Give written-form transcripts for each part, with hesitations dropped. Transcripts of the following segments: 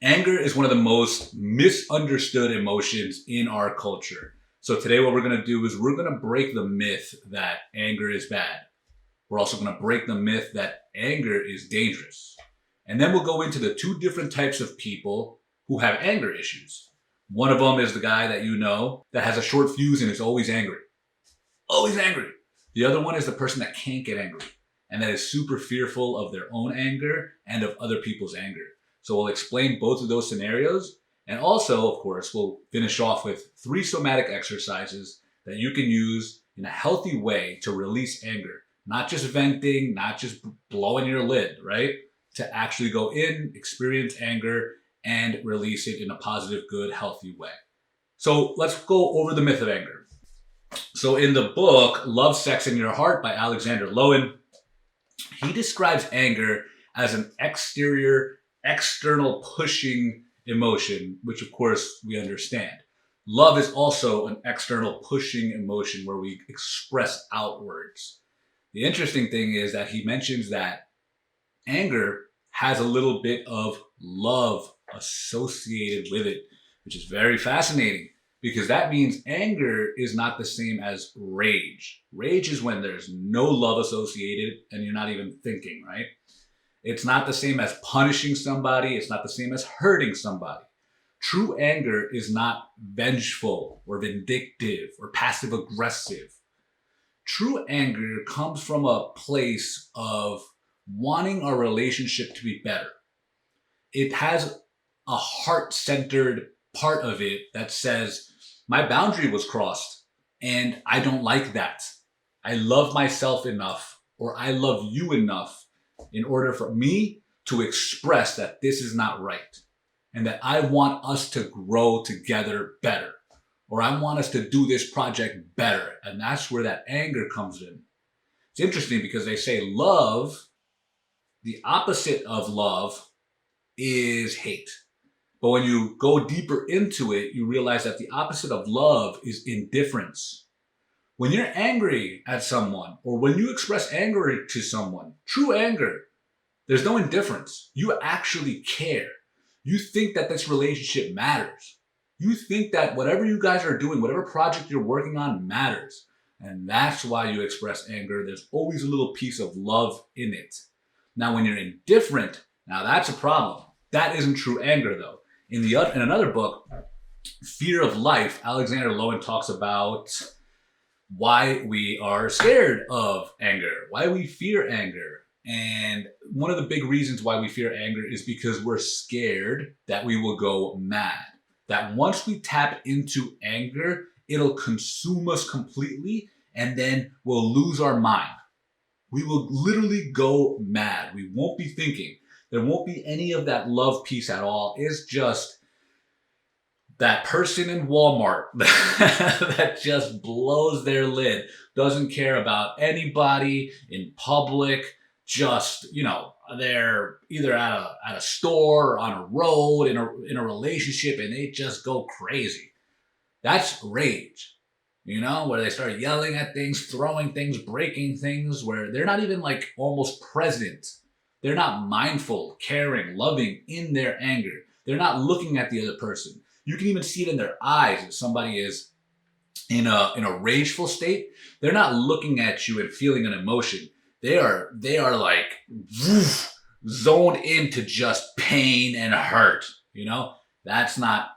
Anger is one of the most misunderstood emotions in our culture. So today what we're going to do is we're going to break the myth that anger is bad. We're also going to break the myth that anger is dangerous. And then we'll go into the two different types of people who have anger issues. One of them is the guy that you know that has a short fuse and is always angry. Always angry. The other one is the person that can't get angry and that is super fearful of their own anger and of other people's anger. So we'll explain both of those scenarios. And also, of course, we'll finish off with 3 somatic exercises that you can use in a healthy way to release anger. Not just venting, not just blowing your lid, right? To actually go in, experience anger, and release it in a positive, good, healthy way. So let's go over the myth of anger. So in the book, Love, Sex, and Your Heart by Alexander Lowen, he describes anger as an external pushing emotion, which of course we understand. Love is also an external pushing emotion where we express outwards. The interesting thing is that he mentions that anger has a little bit of love associated with it, which is very fascinating because that means anger is not the same as rage. Rage is when there's no love associated and you're not even thinking, right? It's not the same as punishing somebody. It's not the same as hurting somebody. True anger is not vengeful or vindictive or passive aggressive. True anger comes from a place of wanting our relationship to be better. It has a heart-centered part of it that says, my boundary was crossed and I don't like that. I love myself enough, or I love you enough in order for me to express that this is not right and that I want us to grow together better, or I want us to do this project better. And that's where that anger comes in. It's interesting because they say love, the opposite of love is hate. But when you go deeper into it, you realize that the opposite of love is indifference. When you're angry at someone, or when you express anger to someone, true anger, there's no indifference. You actually care. You think that this relationship matters. You think that whatever you guys are doing, whatever project you're working on matters. And that's why you express anger. There's always a little piece of love in it. Now, when you're indifferent, now that's a problem. That isn't true anger, though. In another book, Fear of Life, Alexander Lowen talks about why we are scared of anger, why we fear anger. And one of the big reasons why we fear anger is because we're scared that we will go mad. That once we tap into anger, it'll consume us completely and then we'll lose our mind. We will literally go mad. We won't be thinking. There won't be any of that love piece at all. It's just that person in Walmart that just blows their lid, doesn't care about anybody in public, just, they're either at a store or on a road in a relationship and they just go crazy. That's rage, where they start yelling at things, throwing things, breaking things, where they're not even like almost present. They're not mindful, caring, loving in their anger. They're not looking at the other person. You can even see it in their eyes if somebody is in a rageful state. They're not looking at you and feeling an emotion. They are like zoned into just pain and hurt. That's not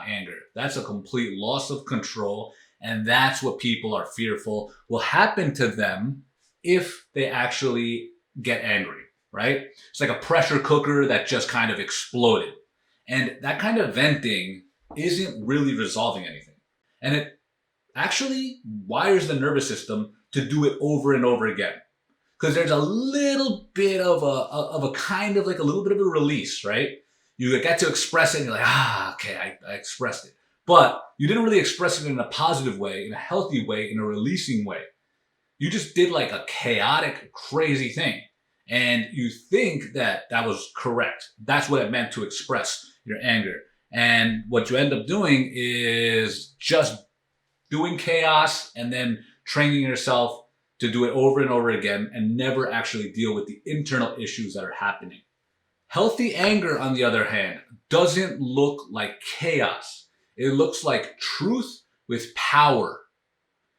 anger. That's a complete loss of control, and that's what people are fearful will happen to them if they actually get angry. Right? It's like a pressure cooker that just kind of exploded. And that kind of venting isn't really resolving anything. And it actually wires the nervous system to do it over and over again. Because there's a little bit of a kind of like a little bit of a release, right? You get to express it and you're like, okay, I expressed it. But you didn't really express it in a positive way, in a healthy way, in a releasing way. You just did like a chaotic, crazy thing. And you think that was correct. That's what it meant to express your anger. And what you end up doing is just doing chaos and then training yourself to do it over and over again and never actually deal with the internal issues that are happening. Healthy anger, on the other hand, doesn't look like chaos. It looks like truth with power.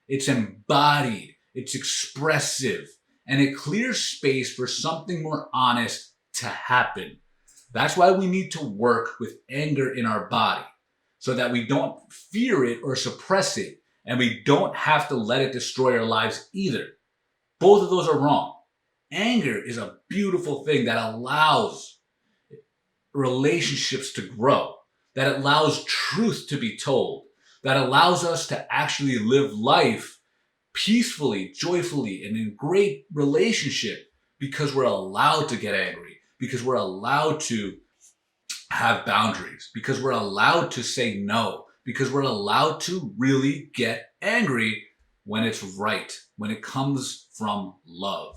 It's embodied, it's expressive, and it clears space for something more honest to happen. That's why we need to work with anger in our body so that we don't fear it or suppress it, and we don't have to let it destroy our lives either. Both of those are wrong. Anger is a beautiful thing that allows relationships to grow, that allows truth to be told, that allows us to actually live life peacefully, joyfully, and in great relationship because we're allowed to get angry, because we're allowed to have boundaries, because we're allowed to say no, because we're allowed to really get angry when it's right, when it comes from love.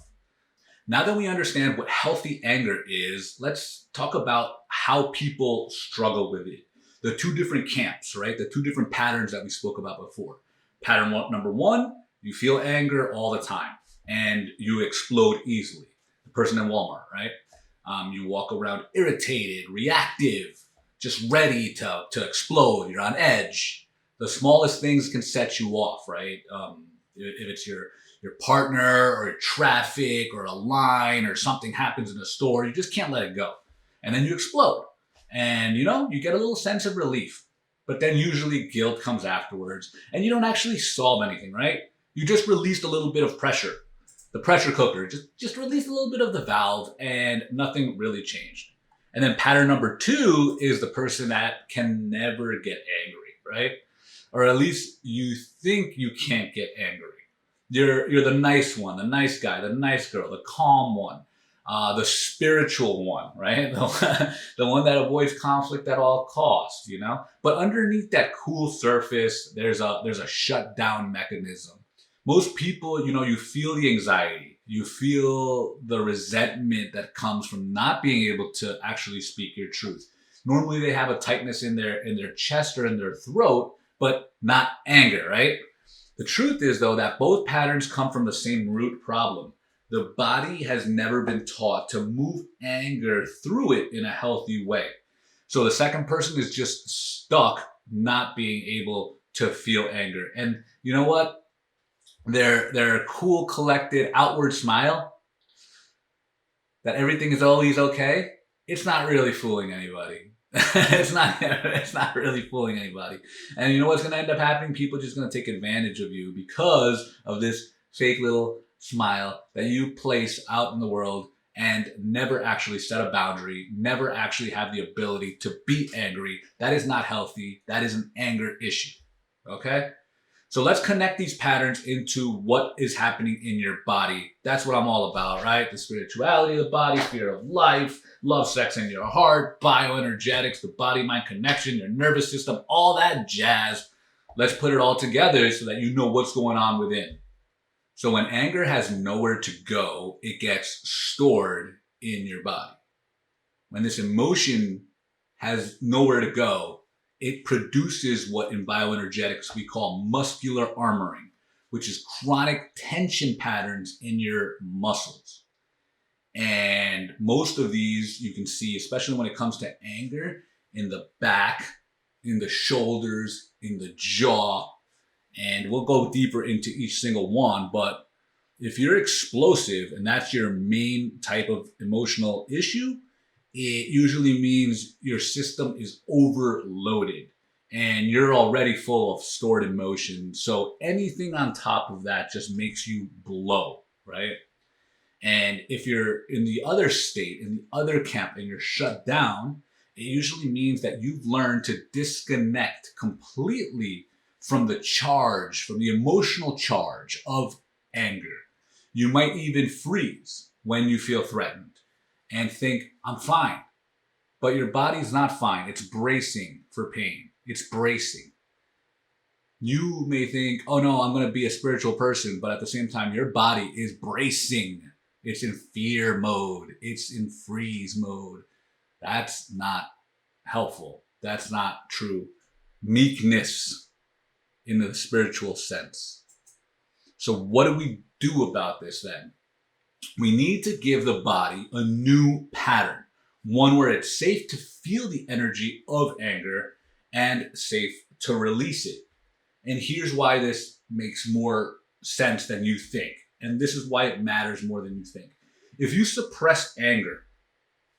Now that we understand what healthy anger is, let's talk about how people struggle with it. The two different camps, right? The two different patterns that we spoke about before. Number one, you feel anger all the time and you explode easily. The person in Walmart, right? You walk around irritated, reactive, just ready to explode. You're on edge. The smallest things can set you off, right? If it's your partner or traffic or a line or something happens in a store, you just can't let it go. And then you explode. And you get a little sense of relief. But then usually guilt comes afterwards and you don't actually solve anything, right? You just released a little bit of pressure. The pressure cooker just released a little bit of the valve and nothing really changed. And then pattern number two is the person that can never get angry, right? Or at least you think you can't get angry. You're the nice one, the nice guy, the nice girl, the calm one, the spiritual one, right? The one that avoids conflict at all costs, But underneath that cool surface, there's a shutdown mechanism. Most people, you feel the anxiety, you feel the resentment that comes from not being able to actually speak your truth. Normally, they have a tightness in their chest or in their throat, but not anger, right? The truth is, though, that both patterns come from the same root problem. The body has never been taught to move anger through it in a healthy way. So the second person is just stuck not being able to feel anger. And you know what? Their cool, collected, outward smile, that everything is always okay, it's not really fooling anybody. It's not really fooling anybody. And you know what's going to end up happening? People are just going to take advantage of you because of this fake little smile that you place out in the world and never actually set a boundary, never actually have the ability to be angry. That is not healthy. That is an anger issue. Okay? So let's connect these patterns into what is happening in your body. That's what I'm all about, right? The spirituality of the body, spirit of life, love, sex in your heart, bioenergetics, the body-mind connection, your nervous system, all that jazz. Let's put it all together so that you know what's going on within. So when anger has nowhere to go, it gets stored in your body. When this emotion has nowhere to go, it produces what in bioenergetics we call muscular armoring, which is chronic tension patterns in your muscles. And most of these you can see, especially when it comes to anger, in the back, in the shoulders, in the jaw. And we'll go deeper into each single one. But if you're explosive and that's your main type of emotional issue, it usually means your system is overloaded and you're already full of stored emotion. So anything on top of that just makes you blow, right? And if you're in the other state, in the other camp, and you're shut down, it usually means that you've learned to disconnect completely from the charge, from the emotional charge of anger. You might even freeze when you feel threatened and think, I'm fine. But your body's not fine. It's bracing for pain. It's bracing. You may think, oh no, I'm going to be a spiritual person. But at the same time, your body is bracing. It's in fear mode. It's in freeze mode. That's not helpful. That's not true meekness in the spiritual sense. So what do we do about this then? We need to give the body a new pattern. one where it's safe to feel the energy of anger and safe to release it. And here's why this makes more sense than you think. And this is why it matters more than you think. If you suppress anger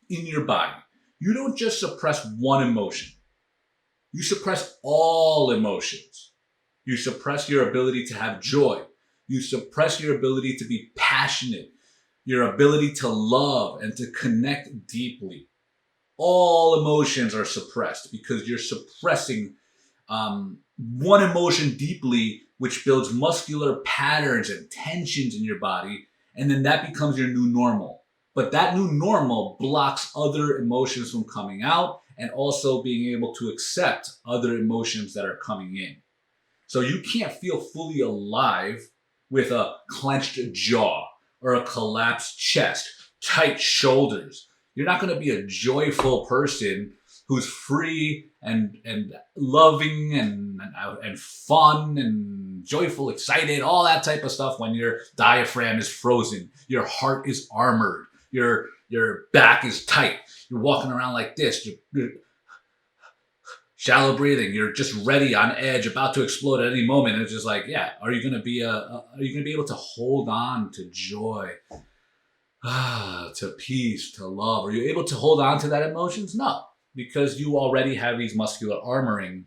in your body, you don't just suppress one emotion. You suppress all emotions. You suppress your ability to have joy. You suppress your ability to be passionate, your ability to love and to connect deeply. All emotions are suppressed because you're suppressing one emotion deeply, which builds muscular patterns and tensions in your body. And then that becomes your new normal. But that new normal blocks other emotions from coming out and also being able to accept other emotions that are coming in. So you can't feel fully alive with a clenched jaw or a collapsed chest, tight shoulders. You're not going to be a joyful person who's free and loving and fun and joyful, excited, all that type of stuff when your diaphragm is frozen, your heart is armored, your back is tight, you're walking around like this, you're shallow breathing, you're just ready, on edge, about to explode at any moment. And it's just like, yeah, are you going to be able to hold on to joy, to peace, to love? Are you able to hold on to that emotions? No, because you already have these muscular armoring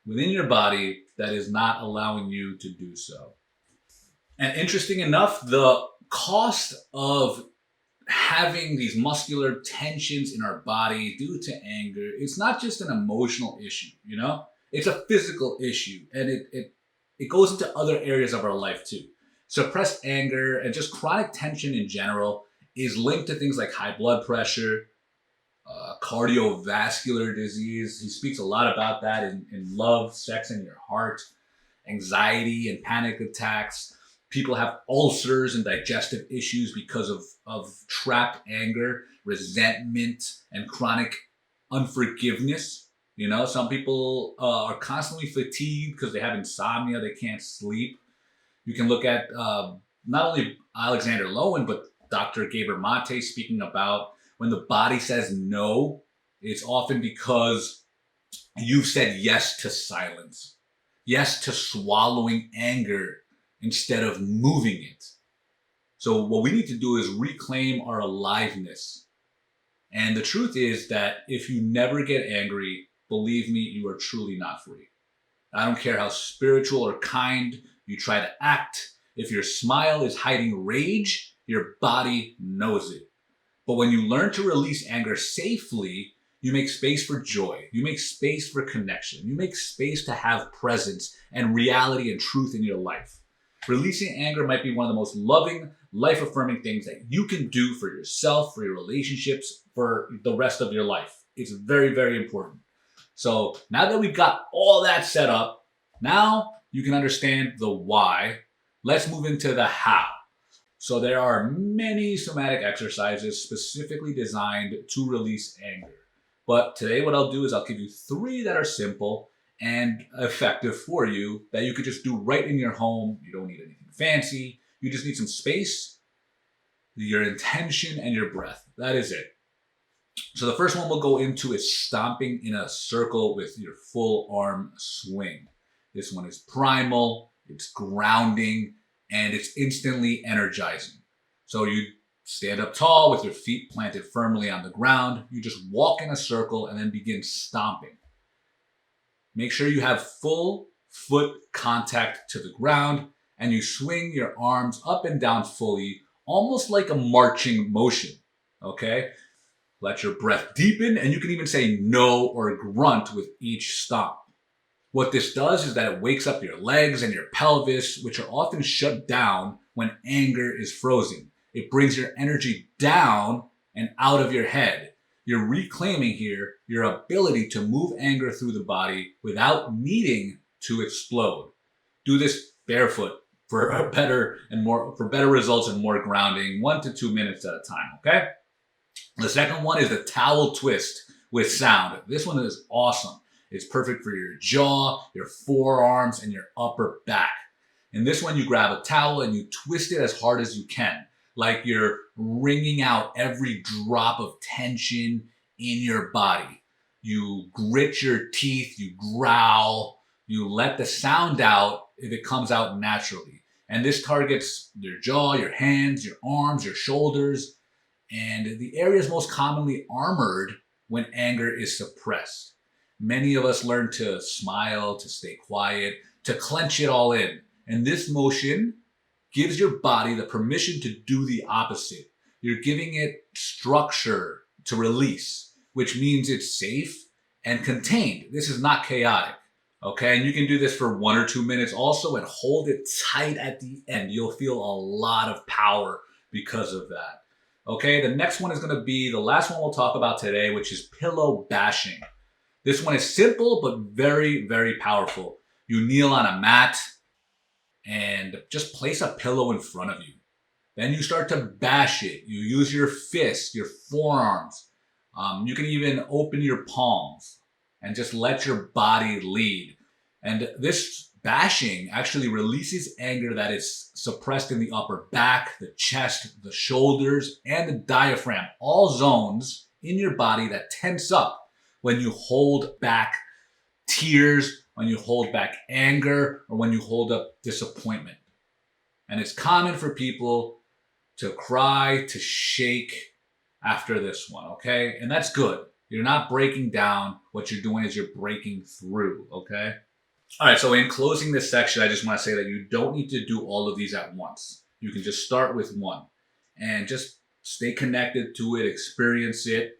within your body that is not allowing you to do so. And interesting enough, the cost of having these muscular tensions in our body due to anger, it's not just an emotional issue, it's a physical issue, and it goes into other areas of our life too. Suppressed anger and just chronic tension in general is linked to things like high blood pressure, cardiovascular disease. He speaks a lot about that in Love, Sex, and Your Heart. Anxiety and panic attacks. People have ulcers and digestive issues because of trapped anger, resentment, and chronic unforgiveness. Some people are constantly fatigued because they have insomnia, they can't sleep. You can look at not only Alexander Lowen, but Dr. Gabor Mate speaking about when the body says no, it's often because you've said yes to silence, yes to swallowing anger instead of moving it. So what we need to do is reclaim our aliveness. And the truth is that if you never get angry, believe me, you are truly not free. I don't care how spiritual or kind you try to act. If your smile is hiding rage, your body knows it. But when you learn to release anger safely, you make space for joy. You make space for connection. You make space to have presence and reality and truth in your life. Releasing anger might be one of the most loving, life-affirming things that you can do for yourself, for your relationships, for the rest of your life. It's very, very important. So now that we've got all that set up, now you can understand the why. Let's move into the how. So there are many somatic exercises specifically designed to release anger. But today what I'll do is I'll give you 3 that are simple and effective for you that you could just do right in your home. You don't need anything fancy. You just need some space, your intention, and your breath. That is it. So the first one we'll go into is stomping in a circle with your full arm swing. This one is primal, it's grounding, and it's instantly energizing. So you stand up tall with your feet planted firmly on the ground. You just walk in a circle and then begin stomping. Make sure you have full foot contact to the ground and you swing your arms up and down fully, almost like a marching motion, okay? Let your breath deepen, and you can even say no or grunt with each stomp. What this does is that it wakes up your legs and your pelvis, which are often shut down when anger is frozen. It brings your energy down and out of your head. You're reclaiming here your ability to move anger through the body without needing to explode. Do this barefoot for better results and more grounding, 1 to 2 minutes at a time, okay? The second one is the towel twist with sound. This one is awesome. It's perfect for your jaw, your forearms, and your upper back. In this one, you grab a towel and you twist it as hard as you can, like you're wringing out every drop of tension in your body. You grit your teeth, you growl, you let the sound out if it comes out naturally. And this targets your jaw, your hands, your arms, your shoulders, and the areas most commonly armored when anger is suppressed. Many of us learn to smile, to stay quiet, to clench it all in. And this motion gives your body the permission to do the opposite. You're giving it structure to release, which means it's safe and contained. This is not chaotic. Okay, and you can do this for 1 or 2 minutes also and hold it tight at the end. You'll feel a lot of power because of that. Okay, the next one is going to be the last one we'll talk about today, which is pillow bashing. This one is simple but very, very powerful. You kneel on a mat and just place a pillow in front of you. Then you start to bash it. You use your fists, your forearms. You can even open your palms and just let your body lead. And this bashing actually releases anger that is suppressed in the upper back, the chest, the shoulders, and the diaphragm, all zones in your body that tense up when you hold back tears, when you hold back anger, or when you hold up disappointment. And it's common for people to cry, to shake after this one, okay? And that's good. You're not breaking down. What you're doing is you're breaking through, okay? All right, so in closing this section, I just want to say that you don't need to do all of these at once. You can just start with one and just stay connected to it, experience it.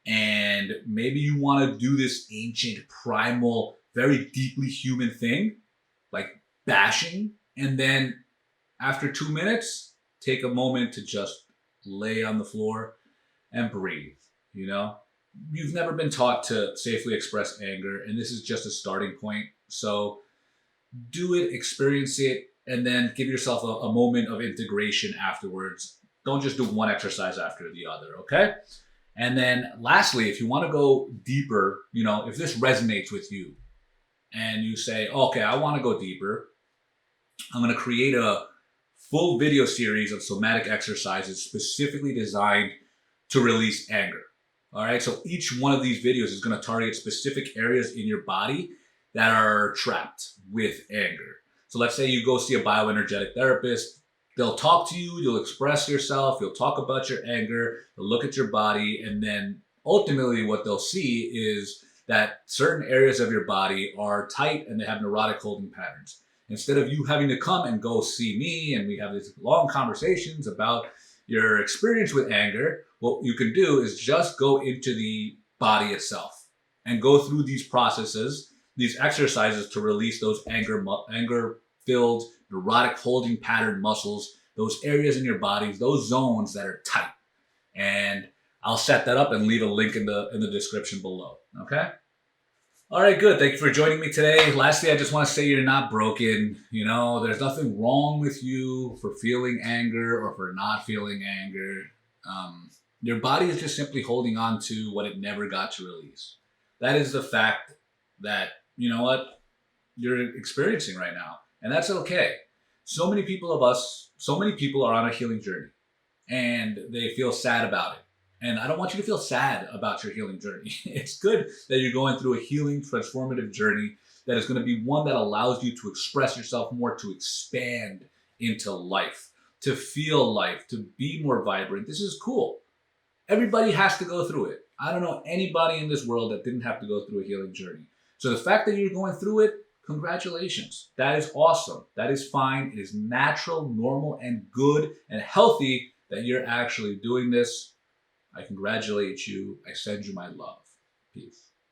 And maybe you want to do this ancient, primal, very deeply human thing, like bashing. And then after 2 minutes, take a moment to just lay on the floor and breathe, you know? You've never been taught to safely express anger, and this is just a starting point. So do it, experience it, and then give yourself a moment of integration afterwards. Don't just do one exercise after the other, okay? And then lastly, if you want to go deeper, you know, if this resonates with you and you say, okay, I want to go deeper, I'm going to create a full video series of somatic exercises specifically designed to release anger. All right, so each one of these videos is going to target specific areas in your body that are trapped with anger. So let's say you go see a bioenergetic therapist. They'll talk to you, you'll express yourself, you'll talk about your anger, they'll look at your body, and then ultimately what they'll see is that certain areas of your body are tight and they have neurotic holding patterns. Instead of you having to come and go see me and we have these long conversations about your experience with anger, what you can do is just go into the body itself and go through these processes, these exercises to release those anger-filled, neurotic holding pattern muscles, those areas in your body, those zones that are tight. And I'll set that up and leave a link in the description below. Okay? All right, good. Thank you for joining me today. Lastly, I just want to say you're not broken. You know, there's nothing wrong with you for feeling anger or for not feeling anger. Your body is just simply holding on to what it never got to release. That is the fact that, you know what, you're experiencing right now. And that's okay. So many people are on a healing journey and they feel sad about it. And I don't want you to feel sad about your healing journey. It's good that you're going through a healing, transformative journey that is going to be one that allows you to express yourself more, to expand into life, to feel life, to be more vibrant. This is cool. Everybody has to go through it. I don't know anybody in this world that didn't have to go through a healing journey. So the fact that you're going through it, congratulations. That is awesome. That is fine. It is natural, normal, and good and healthy that you're actually doing this. I congratulate you. I send you my love. Peace.